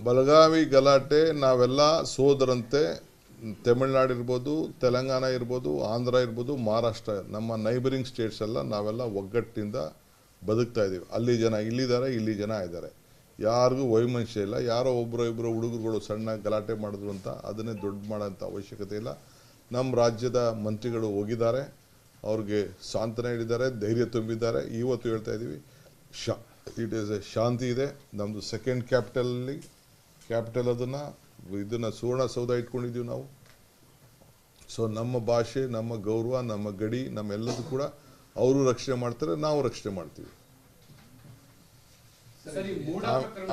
ಬೆಳಗಾವಿ ಗಲಾಟೆ ನಾವೆಲ್ಲ ಸೋದರಂತೆ. ತಮಿಳುನಾಡು ಇರ್ಬೋದು, ತೆಲಂಗಾಣ ಇರ್ಬೋದು, ಆಂಧ್ರ ಇರ್ಬೋದು, ಮಹಾರಾಷ್ಟ್ರ, ನಮ್ಮ ನೈಬರಿಂಗ್ ಸ್ಟೇಟ್ಸ್ ಎಲ್ಲ ನಾವೆಲ್ಲ ಒಗ್ಗಟ್ಟಿನಿಂದ ಬದುಕ್ತಾ ಇದ್ದೀವಿ. ಅಲ್ಲಿ ಜನ ಇಲ್ಲಿದ್ದಾರೆ, ಇಲ್ಲಿ ಜನ ಇದ್ದಾರೆ. ಯಾರಿಗೂ ವೈಮನಸ್ಯ ಇಲ್ಲ. ಯಾರೋ ಒಬ್ಬರು ಇಬ್ಬರು ಹುಡುಗರುಗಳು ಸಣ್ಣ ಗಲಾಟೆ ಮಾಡಿದ್ರು ಅಂತ ಅದನ್ನೇ ದೊಡ್ಡ ಮಾಡೋಂಥ ಅವಶ್ಯಕತೆ ಇಲ್ಲ. ನಮ್ಮ ರಾಜ್ಯದ ಮಂತ್ರಿಗಳು ಹೋಗಿದ್ದಾರೆ, ಅವ್ರಿಗೆ ಸಾಂತ್ವನ ಹೇಳಿದ್ದಾರೆ, ಧೈರ್ಯ ತುಂಬಿದ್ದಾರೆ. ಇವತ್ತು ಹೇಳ್ತಾ ಇದ್ದೀವಿ, ಇಟ್ ಈಸ್ ಎ ಶಾಂತಿ ಇದೆ. ನಮ್ಮದು ಸೆಕೆಂಡ್ ಕ್ಯಾಪಿಟಲ್ ಇದನ್ನು ಸುವರ್ಣಸೌಧ ಇಟ್ಕೊಂಡಿದ್ದೀವಿ ನಾವು. ಸೊ ನಮ್ಮ ಭಾಷೆ, ನಮ್ಮ ಗೌರವ, ನಮ್ಮ ಗಡಿ, ನಮ್ಮೆಲ್ಲದೂ ಕೂಡ ಅವರು ರಕ್ಷಣೆ ಮಾಡ್ತಾರೆ, ನಾವು ರಕ್ಷಣೆ ಮಾಡ್ತೀವಿ.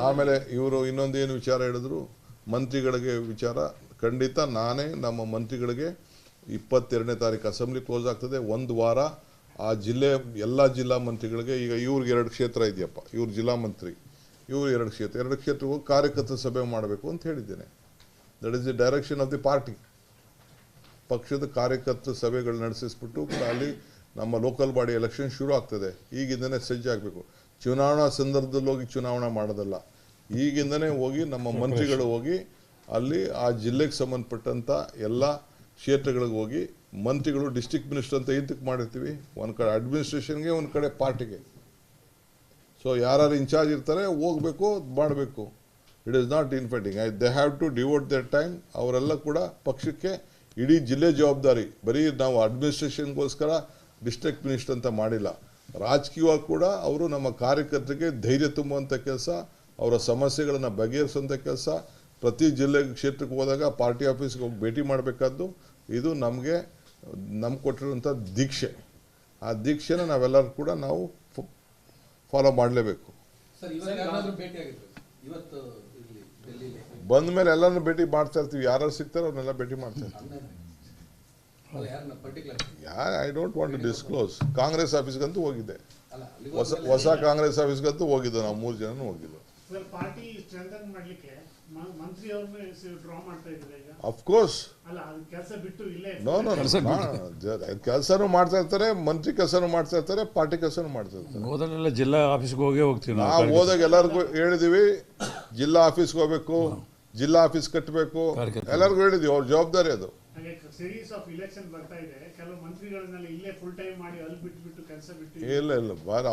ಆಮೇಲೆ ಇವರು ಇನ್ನೊಂದೇನು ವಿಚಾರ ಹೇಳಿದ್ರು, ಮಂತ್ರಿಗಳಿಗೆ ವಿಚಾರ. ಖಂಡಿತ ನಾನೇ ನಮ್ಮ ಮಂತ್ರಿಗಳಿಗೆ 22ನೇ ತಾರೀಕು ಅಸೆಂಬ್ಲಿ ಕ್ಲೋಸ್ ಆಗ್ತದೆ, ಒಂದು ವಾರ ಆ ಜಿಲ್ಲೆ ಎಲ್ಲ ಜಿಲ್ಲಾ ಮಂತ್ರಿಗಳಿಗೆ, ಈಗ ಇವ್ರಿಗೆ 2 ಕ್ಷೇತ್ರ ಇದೆಯಪ್ಪ, ಇವ್ರು ಜಿಲ್ಲಾ ಮಂತ್ರಿ, ಇವರು 2 ಕ್ಷೇತ್ರಕ್ಕೆ ಹೋಗಿ ಕಾರ್ಯಕರ್ತರ ಸಭೆ ಮಾಡಬೇಕು ಅಂತ ಹೇಳಿದ್ದೇನೆ. That is the direction of the party. ಪಕ್ಷದ ಕಾರ್ಯಕರ್ತರ ಸಭೆಗಳು ನಡೆಸಿಸ್ಬಿಟ್ಟು ಕೂಡ ಅಲ್ಲಿ ನಮ್ಮ ಲೋಕಲ್ ಬಾಡಿ ಎಲೆಕ್ಷನ್ ಶುರು ಆಗ್ತದೆ. ಈಗಿಂದನೇ ಸಜ್ಜಾಗಬೇಕು. ಚುನಾವಣಾ ಸಂದರ್ಭದಲ್ಲಿ ಹೋಗಿ ಚುನಾವಣೆ ಮಾಡೋದಲ್ಲ, ಈಗಿಂದನೇ ಹೋಗಿ ನಮ್ಮ ಮಂತ್ರಿಗಳು ಹೋಗಿ ಅಲ್ಲಿ ಆ ಜಿಲ್ಲೆಗೆ ಸಂಬಂಧಪಟ್ಟಂಥ ಎಲ್ಲ ಕ್ಷೇತ್ರಗಳಿಗೆ ಹೋಗಿ ಮಂತ್ರಿಗಳು ಡಿಸ್ಟ್ರಿಕ್ಟ್ ಮಿನಿಸ್ಟರ್ ಅಂತ ಇದಕ್ಕೆ ಮಾಡಿರ್ತೀವಿ, ಒಂದು ಕಡೆ ಅಡ್ಮಿನಿಸ್ಟ್ರೇಷನ್ಗೆ, ಒಂದು ಕಡೆ ಪಾರ್ಟಿಗೆ. ಸೊ ಯಾರು ಇನ್ಚಾರ್ಜ್ ಇರ್ತಾರೆ ಹೋಗಬೇಕು, ಮಾಡಬೇಕು. It is not infighting. They have to devote their time. ಅವರೆಲ್ಲ ಕೂಡ ಪಕ್ಷಕ್ಕೆ ಇಡೀ ಜಿಲ್ಲೆ ಜವಾಬ್ದಾರಿ. ಬರೀ ನಾವು ಅಡ್ಮಿನಿಸ್ಟ್ರೇಷನ್ಗೋಸ್ಕರ ಡಿಸ್ಟ್ರಿಕ್ಟ್ ಮಿನಿಸ್ಟರ್ ಅಂತ ಮಾಡಿಲ್ಲ. ರಾಜಕೀಯವಾಗಿ ಕೂಡ ಅವರು ನಮ್ಮ ಕಾರ್ಯಕರ್ತರಿಗೆ ಧೈರ್ಯ ತುಂಬುವಂಥ ಕೆಲಸ, ಅವರ ಸಮಸ್ಯೆಗಳನ್ನು ಬಗೆಹರಿಸುವಂಥ ಕೆಲಸ. ಪ್ರತಿ ಜಿಲ್ಲೆ ಕ್ಷೇತ್ರಕ್ಕೆ ಹೋದಾಗ ಪಾರ್ಟಿ ಆಫೀಸ್ಗೆ ಹೋಗಿ ಭೇಟಿ ಮಾಡಬೇಕಾದ್ದು ಇದು ನಮಗೆ ಕೊಟ್ಟಿರುವಂಥ ದೀಕ್ಷೆ. ಆ ದೀಕ್ಷೆನ ನಾವೆಲ್ಲರೂ ಕೂಡ ನಾವು ಫಾಲೋ ಮಾಡಲೇಬೇಕು. ಬಂದ ಮೇಲೆ ಎಲ್ಲರನ್ನೂ ಭೇಟಿ ಮಾಡ್ತಾ ಇರ್ತೀವಿ. ಯಾರು ಸಿಗ್ತಾರೋ ಅವ್ರನ್ನೆಲ್ಲ ಭೇಟಿ ಮಾಡ್ತಾ ಇರ್ತೀವಿ. I don't want to disclose. Congress ಆಫೀಸ್ಗಂತೂ ಹೋಗಿದ್ದೆ, ಹೊಸ ಕಾಂಗ್ರೆಸ್ ಆಫೀಸ್ಗಂತೂ ಹೋಗಿದ್ದು. ನಾವು 3 ಜನನೂ ಹೋಗಿದ್ದು. ಅಫ್ಕೋರ್ಸ್ ಕೆಲಸನೂ ಮಾಡ್ತಾ ಇರ್ತಾರೆ, ಮಂತ್ರಿ ಕೆಲಸನೂ ಮಾಡ್ತಾ ಇರ್ತಾರೆ, ಪಾರ್ಟಿ ಕೆಲಸನೂ ಮಾಡ್ತಾ ಇರ್ತಾರೆ. ಹೋದಲ್ಲೆಲ್ಲ ಜಿಲ್ಲಾ ಆಫೀಸ್ಗೆ ಹೋಗ್ತೀವಿ ನಾವು. ಹೋದಾಗ ಎಲ್ಲರಿಗೂ ಹೇಳಿದೀವಿ, ಜಿಲ್ಲಾ ಆಫೀಸ್ಗೆ ಹೋಗ್ಬೇಕು, ಜಿಲ್ಲಾ ಆಫೀಸ್ ಕಟ್ಟಬೇಕು, ಎಲ್ಲರಿಗೂ ಹೇಳಿದೀವಿ. ಅವ್ರ ಜವಾಬ್ದಾರಿ ಅದು. ಇಲ್ಲ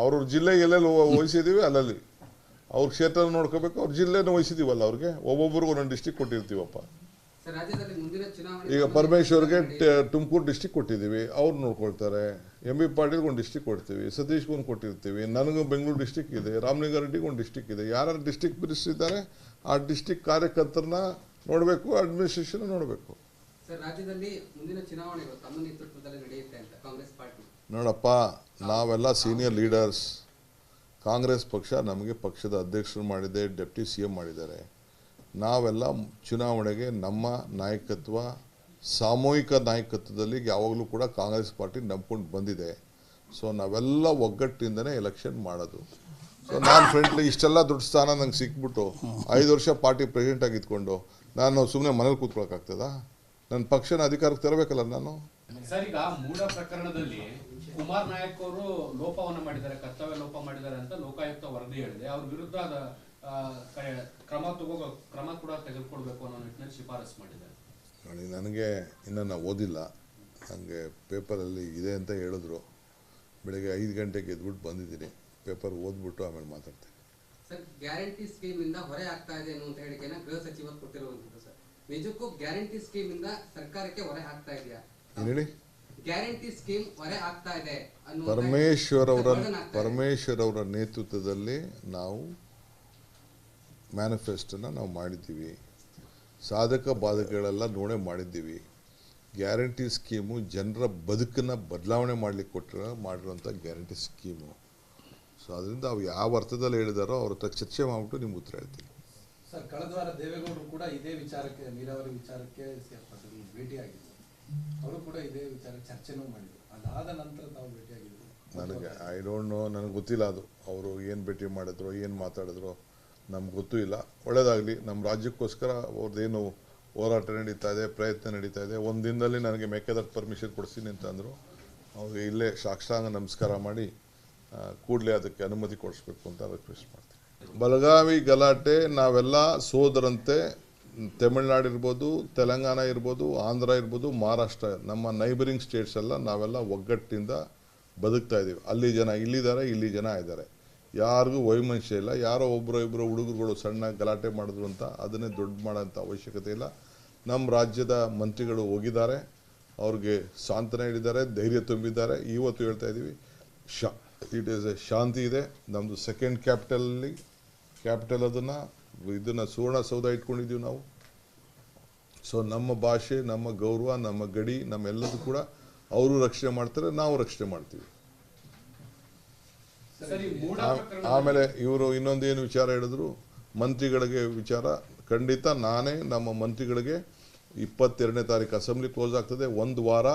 ಅವ್ರ ಜಿಲ್ಲೆಗೆ ಎಲ್ಲೆಲ್ಲಿ ವಹಿಸಿದೀವಿ ಅಲ್ಲಲ್ಲಿ ಅವ್ರ ಕ್ಷೇತ್ರ ನೋಡ್ಕೋಬೇಕು. ಅವ್ರ ಜಿಲ್ಲೆನೂ ವಹಿಸಿದೀವಲ್ಲ, ಅವ್ರಿಗೆ ಒಬ್ಬೊಬ್ಬರಿಗೂ ಒಂದೊಂದು ಡಿಸ್ಟಿಕ್ ಕೊಟ್ಟಿರ್ತೀವಪ್ಪ. ಈಗ ಪರಮೇಶ್ವರ್ಗೆ ತುಮಕೂರು ಡಿಸ್ಟಿಕ್ ಕೊಟ್ಟಿದ್ದೀವಿ, ಅವ್ರು ನೋಡ್ಕೊಳ್ತಾರೆ. MB ಪಾಟೀಲ್ಗೆ ಒಂದು ಡಿಸ್ಟಿಕ್ ಕೊಡ್ತೀವಿ, ಸತೀಶ್ಗೆ ಒಂದು ಕೊಟ್ಟಿರ್ತೀವಿ, ನನಗೂ ಬೆಂಗಳೂರು ಡಿಸ್ಟಿಕ್ ಇದೆ, ರಾಮಲಿಂಗಾರೆಡ್ಡಿಗೆ ಒಂದು ಡಿಸ್ಟಿಕ್ ಇದೆ. ಯಾರು ಡಿಸ್ಟಿಕ್ ಮಿನಿಸ್ಟರ್ ಇದ್ದಾರೆ ಆ ಡಿಸ್ಟಿಕ್ ಕಾರ್ಯಕರ್ತರನ್ನ ನೋಡಬೇಕು, ಅಡ್ಮಿನಿಸ್ಟ್ರೇಷನ್ ನೋಡಬೇಕು. ನೋಡಪ್ಪ, ನಾವೆಲ್ಲ ಸೀನಿಯರ್ ಲೀಡರ್ಸ್. ಕಾಂಗ್ರೆಸ್ ಪಕ್ಷ ನಮಗೆ ಪಕ್ಷದ ಅಧ್ಯಕ್ಷರು ಮಾಡಿದೆ, ಡೆಪ್ಟಿ CM ಮಾಡಿದ್ದಾರೆ. ನಾವೆಲ್ಲ ಚುನಾವಣೆಗೆ ನಮ್ಮ ನಾಯಕತ್ವ, ಸಾಮೂಹಿಕ ನಾಯಕತ್ವದಲ್ಲಿ ಯಾವಾಗಲೂ ಕೂಡ ಕಾಂಗ್ರೆಸ್ ಪಾರ್ಟಿ ನಂಬ್ಕೊಂಡು ಬಂದಿದೆ. ಸೊ ನಾವೆಲ್ಲ ಒಗ್ಗಟ್ಟಿಂದನೇ ಎಲೆಕ್ಷನ್ ಮಾಡೋದು. ಸೊ ನಾನು ಫ್ರೆಂಡ್ಲಿ ಇಷ್ಟೆಲ್ಲ ದೊಡ್ಡ ಸ್ಥಾನ ನಂಗೆ ಸಿಕ್ಬಿಟ್ಟು 5 ವರ್ಷ ಪಾರ್ಟಿ ಪ್ರೆಸಿಡೆಂಟ್ ಆಗಿ ಇದ್ಕೊಂಡು ನಾನು ಸುಮ್ಮನೆ ಮನೇಲಿ ಕೂತ್ಕೊಳ್ಳೋಕ್ಕಾಗ್ತದಾ? ನನ್ನ ಪಕ್ಷನ ಅಧಿಕಾರಕ್ಕೆ ತರಬೇಕಲ್ಲ ನಾನು. ಸರ್, ಈಗ ಮೂಡ ಪ್ರಕರಣದಲ್ಲಿ ಕುಮಾರ್ ನಾಯಕ್ ಅವರು ಲೋಪವನ್ನು ಮಾಡಿದ್ದಾರೆ, ಕರ್ತವ್ಯ ಲೋಪ ಮಾಡಿದ್ದಾರೆ ಅಂತ ಲೋಕಾಯುಕ್ತ ವರದಿ ಹೇಳಿದೆ. ಅವ್ರ ವಿರುದ್ಧ ಕ್ರಮ ಕೂಡ ತೆಗೆದುಕೊಳ್ಬೇಕು ಅನ್ನೋ ನಿಟ್ಟಿನಲ್ಲಿ ಶಿಫಾರಸು ಮಾಡಿದ್ದಾರೆ. ನೋಡಿ, ನನಗೆ ಇನ್ನೂ ಓದಿಲ್ಲ. ನನಗೆ ಪೇಪರಲ್ಲಿ ಇದೆ ಅಂತ ಹೇಳಿದ್ರು. ಬೆಳಗ್ಗೆ 5 ಗಂಟೆಗೆ ಎದ್ಬಿಟ್ಟು ಬಂದಿದ್ದೀನಿ. ಪೇಪರ್ ಓದ್ಬಿಟ್ಟು ಆಮೇಲೆ ಮಾತಾಡ್ತೀನಿ. ಸರ್, ಗ್ಯಾರಂಟಿ ಸ್ಕೀಮ್ ಇಂದ ಹೊರೆ ಆಗ್ತಾ ಇದೆ ಅನ್ನುವಂತ ಹೇಳಿಕೆನ ಗೃಹ ಸಚಿವರು ಕೊಟ್ಟಿರುವಂತದ್ದು. ಸರ್, ನಿಜಕ್ಕೂ ಗ್ಯಾರಂಟಿ ಸ್ಕೀಮ್ ಇಂದ ಸರ್ಕಾರಕ್ಕೆ ಹೊರೆ ಆಗ್ತಾ ಇದೆಯಾ? ಹೇಳಿ. ಗ್ಯಾರಂಟಿ ಸ್ಕೀಮ್ ಹೊರೆ ಆಗ್ತಾ ಇದೆ ಪರಮೇಶ್ವರ್ ಅವರ ನೇತೃತ್ವದಲ್ಲಿ ನಾವು ಮ್ಯಾನಿಫೆಸ್ಟೋನ ನಾವು ಮಾಡಿದ್ದೀವಿ. ಸಾಧಕ ಬಾಧಕಗಳೆಲ್ಲ ನೋಡೇ ಮಾಡಿದ್ದೀವಿ. ಗ್ಯಾರಂಟಿ ಸ್ಕೀಮು ಜನರ ಬದುಕನ್ನು ಬದಲಾವಣೆ ಮಾಡಲಿಕ್ಕೆ ಮಾಡಿರುವಂಥ ಗ್ಯಾರಂಟಿ ಸ್ಕೀಮು. ಸೊ ಅದರಿಂದ ಅವು ಯಾವ ಅರ್ಥದಲ್ಲಿ ಹೇಳಿದಾರೋ ಅವ್ರ ಹತ್ರ ಚರ್ಚೆ ಮಾಡಿಬಿಟ್ಟು ನಿಮ್ಗೆ ಉತ್ತರ ಹೇಳ್ತೀನಿ. ಸರ್, ಕಳೆದ ವಾರ ದೇವೇಗೌಡರು ಕೂಡ ಇದೇ ವಿಚಾರಕ್ಕೆ, ನೀರಾವರಿ ವಿಚಾರಕ್ಕೆ ಭೇಟಿಯಾಗಿದ್ದರು. ಅವರು ಕೂಡ ಇದೇ ವಿಚಾರ ಚರ್ಚೆನೂ ಮಾಡಿದರು. ಅದಾದ ನಂತರ ತಾವು ಭೇಟಿಯಾಗಿದ್ದರು. ನನಗೆ ಐ ಡೋಂಟ್ ನೋ, ನನಗೆ ಗೊತ್ತಿಲ್ಲ ಅದು. ಅವರು ಏನು ಭೇಟಿ ಮಾಡಿದ್ರು, ಏನು ಮಾತಾಡಿದ್ರು ನಮ್ಗೆ ಗೊತ್ತೂ ಇಲ್ಲ. ಒಳ್ಳೆಯದಾಗಲಿ. ನಮ್ಮ ರಾಜ್ಯಕ್ಕೋಸ್ಕರ ಅವ್ರದ್ದೇನು ಹೋರಾಟ ನಡೀತಾ ಇದೆ, ಪ್ರಯತ್ನ ನಡೀತಾ ಇದೆ. ಒಂದು ದಿನದಲ್ಲಿ ನನಗೆ ಮೇಕೆದಾಟು ಪರ್ಮಿಷನ್ ಕೊಡಿಸ್ತೀನಿ ಅಂತಂದರು. ಅವ್ರಿಗೆ ಇಲ್ಲೇ ಸಾಷ್ಟಾಂಗ ನಮಸ್ಕಾರ ಮಾಡಿ ಕೂಡಲೇ ಅದಕ್ಕೆ ಅನುಮತಿ ಕೊಡಿಸ್ಬೇಕು ಅಂತ ರಿಕ್ವೆಸ್ಟ್ ಮಾಡ್ತೀನಿ. ಬೆಳಗಾವಿ ಗಲಾಟೆ ನಾವೆಲ್ಲ ಸೋದರಂತೆ. ತಮಿಳ್ನಾಡು ಇರ್ಬೋದು, ತೆಲಂಗಾಣ ಇರ್ಬೋದು, ಆಂಧ್ರ ಇರ್ಬೋದು, ಮಹಾರಾಷ್ಟ್ರ, ನಮ್ಮ ನೈಬರಿಂಗ್ ಸ್ಟೇಟ್ಸ್ ಎಲ್ಲ ನಾವೆಲ್ಲ ಒಗ್ಗಟ್ಟಿನಿಂದ ಬದುಕ್ತಾ ಇದ್ದೀವಿ. ಅಲ್ಲಿ ಜನ ಇಲ್ಲಿದ್ದಾರೆ, ಇಲ್ಲಿ ಜನ ಇದ್ದಾರೆ. ಯಾರಿಗೂ ವೈಮನಸ್ಯ ಇಲ್ಲ. ಯಾರೋ ಒಬ್ಬರು ಇಬ್ಬರು ಹುಡುಗರುಗಳು ಸಣ್ಣ ಗಲಾಟೆ ಮಾಡಿದ್ರು ಅಂತ ಅದನ್ನೇ ದೊಡ್ಡ ಮಾಡೋಂಥ ಅವಶ್ಯಕತೆ ಇಲ್ಲ. ನಮ್ಮ ರಾಜ್ಯದ ಮಂತ್ರಿಗಳು ಹೋಗಿದ್ದಾರೆ, ಅವ್ರಿಗೆ ಸಾಂತ್ವನ ಹೇಳಿದ್ದಾರೆ, ಧೈರ್ಯ ತುಂಬಿದ್ದಾರೆ. ಇವತ್ತು ಹೇಳ್ತಾ ಇದ್ದೀವಿ, ಇಟ್ ಈಸ್ ಎ ಶಾಂತಿ ಇದೆ. ನಮ್ಮದು ಸೆಕೆಂಡ್ ಕ್ಯಾಪಿಟಲ್ ಇದನ್ನು ಸುವರ್ಣಸೌಧ ಇಟ್ಕೊಂಡಿದ್ದೀವಿ ನಾವು. ಸೊ ನಮ್ಮ ಭಾಷೆ, ನಮ್ಮ ಗೌರವ, ನಮ್ಮ ಗಡಿ, ನಮ್ಮೆಲ್ಲದೂ ಕೂಡ ಅವರು ರಕ್ಷಣೆ ಮಾಡ್ತಾರೆ, ನಾವು ರಕ್ಷಣೆ ಮಾಡ್ತೀವಿ. ಸರಿ, ಮೂಡ ಆಮೇಲೆ ಇವರು ಇನ್ನೊಂದೇನು ವಿಚಾರ ಹೇಳಿದ್ರು, ಮಂತ್ರಿಗಳಿಗೆ ವಿಚಾರ. ಖಂಡಿತ ನಾನೇ ನಮ್ಮ ಮಂತ್ರಿಗಳಿಗೆ 22ನೇ ತಾರೀಕು ಅಸೆಂಬ್ಲಿ ಕ್ಲೋಸ್ ಆಗ್ತದೆ. ಒಂದು ವಾರ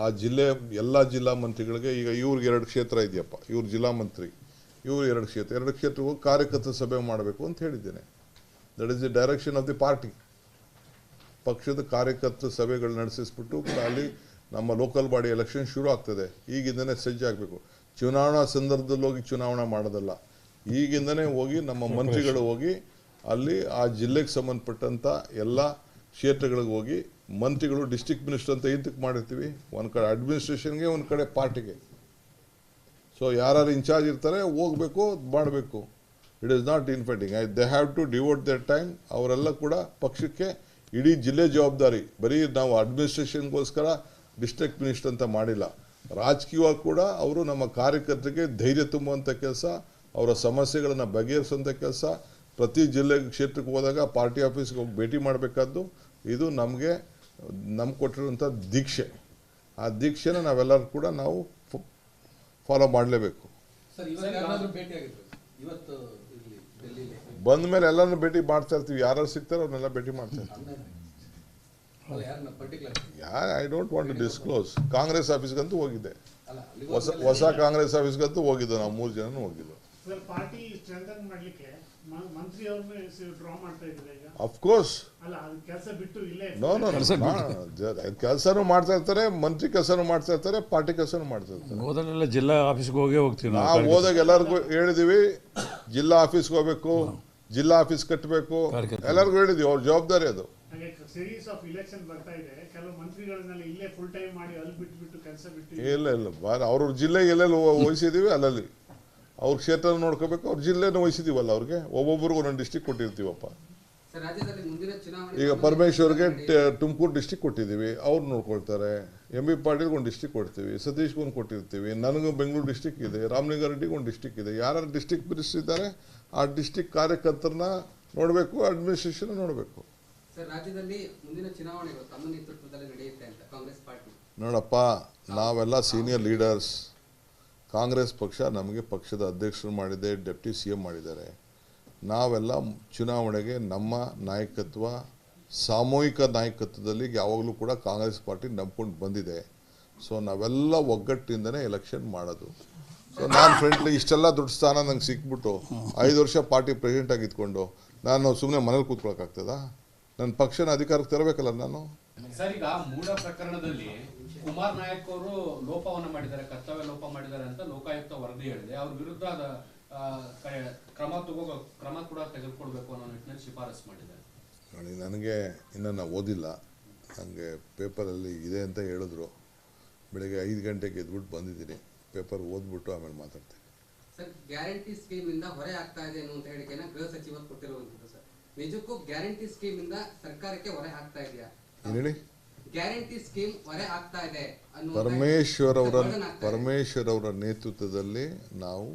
ಆ ಜಿಲ್ಲೆ ಎಲ್ಲ ಜಿಲ್ಲಾ ಮಂತ್ರಿಗಳಿಗೆ, ಈಗ ಇವ್ರಿಗೆ 2 ಕ್ಷೇತ್ರ ಇದೆಯಪ್ಪ, ಇವ್ರು ಜಿಲ್ಲಾ ಮಂತ್ರಿ, ಇವ್ರು 2 ಕ್ಷೇತ್ರಕ್ಕೆ ಹೋಗಿ ಕಾರ್ಯಕರ್ತರ ಸಭೆ ಮಾಡಬೇಕು ಅಂತ ಹೇಳಿದ್ದೇನೆ. That is the direction of the party. ಪಕ್ಷದ ಕಾರ್ಯಕರ್ತರ ಸಭೆಗಳು ನಡೆಸಿಸ್ಬಿಟ್ಟು ಕೂಡ ಅಲ್ಲಿ ನಮ್ಮ ಲೋಕಲ್ ಬಾಡಿ ಎಲೆಕ್ಷನ್ ಶುರು ಆಗ್ತದೆ. ಈಗಿಂದನೇ ಸಜ್ಜಾಗಬೇಕು. ಚುನಾವಣಾ ಸಂದರ್ಭದಲ್ಲಿ ಹೋಗಿ ಚುನಾವಣೆ ಮಾಡೋದಲ್ಲ, ಈಗಿಂದನೇ ಹೋಗಿ ನಮ್ಮ ಮಂತ್ರಿಗಳು ಹೋಗಿ ಅಲ್ಲಿ ಆ ಜಿಲ್ಲೆಗೆ ಸಂಬಂಧಪಟ್ಟಂಥ ಎಲ್ಲ ಕ್ಷೇತ್ರಗಳಿಗೆ ಹೋಗಿ ಮಂತ್ರಿಗಳು ಡಿಸ್ಟ್ರಿಕ್ಟ್ ಮಿನಿಸ್ಟರ್ ಅಂತ ಇದಕ್ಕೆ ಮಾಡಿರ್ತೀವಿ, ಒಂದು ಕಡೆ ಅಡ್ಮಿನಿಸ್ಟ್ರೇಷನ್ಗೆ, ಒಂದು ಕಡೆ ಪಾರ್ಟಿಗೆ. ಸೊ ಯಾರು ಇನ್ಚಾರ್ಜ್ ಇರ್ತಾರೆ ಹೋಗಬೇಕು, ಮಾಡಬೇಕು. It is not infighting. They have to devote their time. ಅವರೆಲ್ಲ ಕೂಡ ಪಕ್ಷಕ್ಕೆ ಇಡೀ ಜಿಲ್ಲೆ ಜವಾಬ್ದಾರಿ. ಬರೀ ನಾವು ಅಡ್ಮಿನಿಸ್ಟ್ರೇಷನ್ಗೋಸ್ಕರ ಡಿಸ್ಟ್ರಿಕ್ಟ್ ಮಿನಿಸ್ಟರ್ ಅಂತ ಮಾಡಿಲ್ಲ. ರಾಜಕೀಯವಾಗಿ ಕೂಡ ಅವರು ನಮ್ಮ ಕಾರ್ಯಕರ್ತರಿಗೆ ಧೈರ್ಯ ತುಂಬುವಂಥ ಕೆಲಸ, ಅವರ ಸಮಸ್ಯೆಗಳನ್ನು ಬಗೆಹರಿಸುವಂಥ ಕೆಲಸ. ಪ್ರತಿ ಜಿಲ್ಲೆ ಕ್ಷೇತ್ರಕ್ಕೆ ಹೋದಾಗ ಪಾರ್ಟಿ ಆಫೀಸ್ಗೆ ಹೋಗಿ ಭೇಟಿ ಮಾಡಬೇಕಾದ್ದು ಇದು ನಮಗೆ ಕೊಟ್ಟಿರುವಂಥ ದೀಕ್ಷೆ. ಆ ದೀಕ್ಷೆನ ನಾವೆಲ್ಲರೂ ಕೂಡ ನಾವು ಫಾಲೋ ಮಾಡಲೇಬೇಕು. ಸರ್, ಇವತ್ತು ಯಾರಾದ್ರೂ ಭೇಟಿ ಆಗಿದ್ರು? ಇವತ್ತು ಇಲ್ಲಿ ಡೆಲ್ಲಿಲಿ ಬಂದ ಮೇಲೆ ಎಲ್ಲರನ್ನೂ ಭೇಟಿ ಮಾಡ್ತಾ ಇರ್ತೀವಿ. ಯಾರು ಸಿಗ್ತಾರೋ ಅವ್ರನ್ನೆಲ್ಲ ಭೇಟಿ ಮಾಡ್ತಾ ಇರ್ತೀವಿ. ಅಲ್ಲ, ಯಾರನ್ನ particular? I don't want to disclose. Congress ಆಫೀಸ್ಗಂತೂ ಹೋಗಿದ್ದೆ, ಅಲ್ಲ, ಅಲ್ಲಿ ಹೊಸ ಕಾಂಗ್ರೆಸ್ ಆಫೀಸ್ಗಂತೂ ಹೋಗಿದ್ದು. ನಾವು 3 ಜನನೂ ಹೋಗಿದ್ದು. ಸರ್, ಪಾರ್ಟಿ ಸ್ಟ್ರೆಂಥನ್ ಮಾಡ್ಲಿಕ್ಕೆ ಮಂತ್ರಿ ಅವ್ರನ್ನ ಡ್ರಾ ಮಾಡ್ತಾ ಇದ್ದಾರೆ ಈಗ. ಅಫ್ಕೋರ್ಸ್. ಅಲ್ಲ, ಅದು ಕೆಲಸ ಬಿಟ್ಟು ಇಲ್ಲೇ ನೋ ಕೆಲಸನೂ ಮಾಡ್ತಾ ಇರ್ತಾರೆ, ಮಂತ್ರಿ ಕೆಲಸನೂ ಮಾಡ್ತಾ ಇರ್ತಾರೆ, ಪಾರ್ಟಿ ಕೆಲಸನೂ ಮಾಡ್ತಾ ಇರ್ತಾರೆ. ಹೋದಲ್ಲೆಲ್ಲ ಜಿಲ್ಲಾ ಆಫೀಸ್ಗೆ ಹೋಗ್ತೀವಿ ನಾವು ಹೋದಾಗ ಎಲ್ಲರಿಗೂ ಹೇಳಿದೀವಿ, ಜಿಲ್ಲಾ ಆಫೀಸ್ಗೆ ಹೋಗ್ಬೇಕು, ಜಿಲ್ಲಾ ಆಫೀಸ್ ಕಟ್ಟಬೇಕು, ಎಲ್ಲರಿಗೂ ಹೇಳಿದೀವಿ. ಅವ್ರ ಜವಾಬ್ದಾರಿ ಅದು. ಹಾಗೆ ಸೀರೀಸ್ ಆಫ್ ಇಲೆಕ್ಷನ್ ಬರ್ತಾ ಇದೆ. ಕೆಲವು ಮಂತ್ರಿಗಳನ್ನೆಲ್ಲ ಇಲ್ಲೇ ಫುಲ್ ಟೈಮ್ ಮಾಡಿ ಅಲ್ಲಿ ಬಿಟ್ಟು ಕೆಲಸ ಬಿಟ್ಟು ಇಲ್ಲ ಅವ್ರ ಜಿಲ್ಲೆಗೆ ಎಲ್ಲೆಲ್ಲಿ ವಹಿಸಿದೀವಿ ಅಲ್ಲಲ್ಲಿ ಅವ್ರ ಕ್ಷೇತ್ರ ನೋಡ್ಕೋಬೇಕು. ಅವ್ರ ಜಿಲ್ಲೆನೂ ವಹಿಸಿದೀವಲ್ಲ, ಅವ್ರಿಗೆ ಒಬ್ಬೊಬ್ಬರಿಗೂ ಒಂದೊಂದು ಡಿಸ್ಟಿಕ್ ಕೊಟ್ಟಿರ್ತೀವಪ್ಪ. ಸರ್, ರಾಜ್ಯದಲ್ಲಿ ಮುಂದಿನ ಚುನಾವಣೆ ಈಗ ಪರಮೇಶ್ವರ್ಗೆ ತುಮಕೂರು ಡಿಸ್ಟಿಕ್ ಕೊಟ್ಟಿದ್ದೀವಿ, ಅವ್ರು ನೋಡ್ಕೊಳ್ತಾರೆ. MB ಪಾಟೀಲ್ಗೆ ಒಂದು ಡಿಸ್ಟಿಕ್ ಕೊಡ್ತೀವಿ, ಸತೀಶ್ಗೆ ಒಂದು ಕೊಟ್ಟಿರ್ತೀವಿ, ನನಗೂ ಬೆಂಗಳೂರು ಡಿಸ್ಟಿಕ್ ಇದೆ, ರಾಮಲಿಂಗಾರೆಡ್ಡಿಗೆ ಒಂದು ಡಿಸ್ಟಿಕ್ ಇದೆ. ಯಾರು ಡಿಸ್ಟಿಕ್ ಮಿನಿಸ್ಟರ್ ಇದ್ದಾರೆ ಆ ಡಿಸ್ಟಿಕ್ ಕಾರ್ಯಕರ್ತರನ್ನ ನೋಡಬೇಕು, ಅಡ್ಮಿನಿಸ್ಟ್ರೇಷನ್ ನೋಡಬೇಕು. ಸರ್, ರಾಜ್ಯದಲ್ಲಿ ಮುಂದಿನ ಚುನಾವಣೆಗಳು ತಮ್ಮ ನೇತೃತ್ವದಲ್ಲಿ ನಡೆಯುತ್ತೆ ಅಂತ ಕಾಂಗ್ರೆಸ್ ಪಾರ್ಟಿ. ನೋಡಪ್ಪ, ನಾವೆಲ್ಲ ಸೀನಿಯರ್ ಲೀಡರ್ಸ್. ಕಾಂಗ್ರೆಸ್ ಪಕ್ಷ ನಮಗೆ ಪಕ್ಷದ ಅಧ್ಯಕ್ಷರು ಮಾಡಿದೆ, ಡೆಪ್ಟಿ CM ಮಾಡಿದ್ದಾರೆ. ನಾವೆಲ್ಲ ಚುನಾವಣೆಗೆ ನಮ್ಮ ನಾಯಕತ್ವ, ಸಾಮೂಹಿಕ ನಾಯಕತ್ವದಲ್ಲಿ ಯಾವಾಗಲೂ ಕೂಡ ಕಾಂಗ್ರೆಸ್ ಪಾರ್ಟಿ ನಂಬ್ಕೊಂಡು ಬಂದಿದೆ. ಸೊ ನಾವೆಲ್ಲ ಒಗ್ಗಟ್ಟಿಂದನೇ ಎಲೆಕ್ಷನ್ ಮಾಡೋದು. ಸೊ ನಾನು ಫ್ರೆಂಡ್ಲಿ ಇಷ್ಟೆಲ್ಲ ದೊಡ್ಡ ಸ್ಥಾನ ನಂಗೆ ಸಿಕ್ಬಿಟ್ಟು 5 ವರ್ಷ ಪಾರ್ಟಿ ಪ್ರೆಸಿಡೆಂಟ್ ಆಗಿ ಇದ್ಕೊಂಡು ನಾನು ಸುಮ್ಮನೆ ಮನೇಲಿ ಕೂತ್ಕೊಳ್ಳೋಕ್ಕಾಗ್ತದಾ? ನನ್ನ ಪಕ್ಷನ ಅಧಿಕಾರಕ್ಕೆ ತರಬೇಕಲ್ಲ ನಾನು. ಸರ್, ಈಗ ಮೂಡ ಪ್ರಕರಣದಲ್ಲಿ ಕುಮಾರ್ ನಾಯಕ್ ಅವರು ಲೋಪವನ್ನ ಮಾಡಿದ್ದಾರೆ, ಕರ್ತವ್ಯ ಲೋಪ ಮಾಡಿದ್ದಾರೆ ಅಂತ ಲೋಕಾಯುಕ್ತ ವರದಿ ಹೇಳಿದೆ. ಅವ್ರ ವಿರುದ್ಧ ಕ್ರಮ ಕೂಡ ತೆಗೆದುಕೊಳ್ಬೇಕು ಅನ್ನೋ ನಿಟ್ಟಿನಲ್ಲಿ ಶಿಫಾರಸು ಮಾಡಿದ್ದಾರೆ. ನೋಡಿ, ನನಗೆ ಇನ್ನೂ ನಾವು ಓದಿಲ್ಲ. ನನಗೆ ಪೇಪರಲ್ಲಿ ಇದೆ ಅಂತ ಹೇಳಿದ್ರು. ಬೆಳಗ್ಗೆ 5 ಗಂಟೆಗೆ ಎದ್ಬಿಟ್ಟು ಬಂದಿದ್ದೀನಿ. ಪೇಪರ್ ಓದ್ಬಿಟ್ಟು ಆಮೇಲೆ ಮಾತಾಡ್ತೀನಿ. ಸರ್, ಗ್ಯಾರಂಟಿ ಸ್ಕೀಮ್ ಇಂದ ಹೊರೆ ಆಗ್ತಾ ಇದೆ ಅನ್ನುವಂತ ಹೇಳಿಕೆನ ಗೃಹ ಸಚಿವರು ಕೊಟ್ಟಿರುವಂತದ್ದು. ಸರ್, ನಿಜಕ್ಕೂ ಗ್ಯಾರಂಟಿ ಸ್ಕೀಮ್ ಇಂದ ಸರ್ಕಾರಕ್ಕೆ ಹೊರೆ ಆಗ್ತಾ ಇದೆಯಾ? ಹೇಳಿ. ಗ್ಯಾರಂಟಿ ಸ್ಕೀಮ್ ಹೊರೆ ಆಗ್ತಾ ಇದೆ ಪರಮೇಶ್ವರ್ ಅವರ ನೇತೃತ್ವದಲ್ಲಿ ನಾವು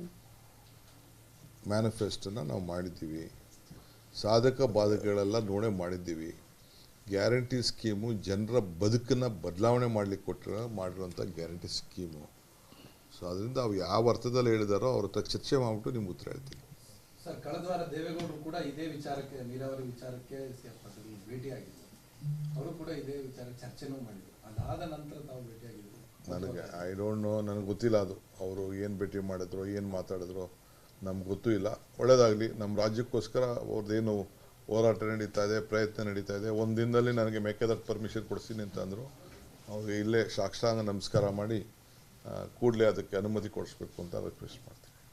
ಮ್ಯಾನಿಫೆಸ್ಟೋನ ನಾವು ಮಾಡಿದ್ದೀವಿ. ಸಾಧಕ ಬಾಧಕಗಳೆಲ್ಲ ನೋಡೇ ಮಾಡಿದ್ದೀವಿ. ಗ್ಯಾರಂಟಿ ಸ್ಕೀಮು ಜನರ ಬದುಕನ್ನು ಬದಲಾವಣೆ ಮಾಡಲಿಕ್ಕೆ ಮಾಡಿರುವಂಥ ಗ್ಯಾರಂಟಿ ಸ್ಕೀಮು. ಸೊ ಅದರಿಂದ ಅವು ಯಾವ ಅರ್ಥದಲ್ಲಿ ಹೇಳಿದಾರೋ ಅವ್ರ ಹತ್ರ ಚರ್ಚೆ ಮಾಡಿಬಿಟ್ಟು ನಿಮ್ಗೆ ಉತ್ತರ ಹೇಳ್ತೀನಿ. ಸರ್, ಕಳೆದ ವಾರ ದೇವೇಗೌಡರು ಕೂಡ ಇದೇ ವಿಚಾರಕ್ಕೆ, ನೀರಾವರಿ ವಿಚಾರಕ್ಕೆ ಭೇಟಿಯಾಗಿದ್ದರು. ಅವರು ಕೂಡ ಇದೇ ವಿಚಾರ ಚರ್ಚೆನೂ ಮಾಡಿದರು. ಅದಾದ ನಂತರ ತಾವು ಭೇಟಿಯಾಗಿದ್ರು? ನನಗೆ ಐ ಡೋಂಟ್ ನೋ, ನನಗೆ ಗೊತ್ತಿಲ್ಲ ಅದು. ಅವರು ಏನು ಭೇಟಿ ಮಾಡಿದ್ರು, ಏನು ಮಾತಾಡಿದ್ರು ನಮ್ಗೆ ಗೊತ್ತೂ ಇಲ್ಲ. ಒಳ್ಳೆಯದಾಗಲಿ. ನಮ್ಮ ರಾಜ್ಯಕ್ಕೋಸ್ಕರ ಅವ್ರದ್ದೇನು ಹೋರಾಟ ನಡೀತಾ ಇದೆ, ಪ್ರಯತ್ನ ನಡೀತಾ ಇದೆ. ಒಂದು ದಿನದಲ್ಲಿ ನನಗೆ ಮೇಕೆದಾಟು ಪರ್ಮಿಷನ್ ಕೊಡಿಸ್ತೀನಿ ಅಂತಂದರು. ಅವ್ರಿಗೆ ಇಲ್ಲೇ ಸಾಷ್ಟಾಂಗ ನಮಸ್ಕಾರ ಮಾಡಿ ಕೂಡಲೇ ಅದಕ್ಕೆ ಅನುಮತಿ ಕೊಡಿಸ್ಬೇಕು ಅಂತ ರಿಕ್ವೆಸ್ಟ್ ಮಾಡ್ತೀನಿ.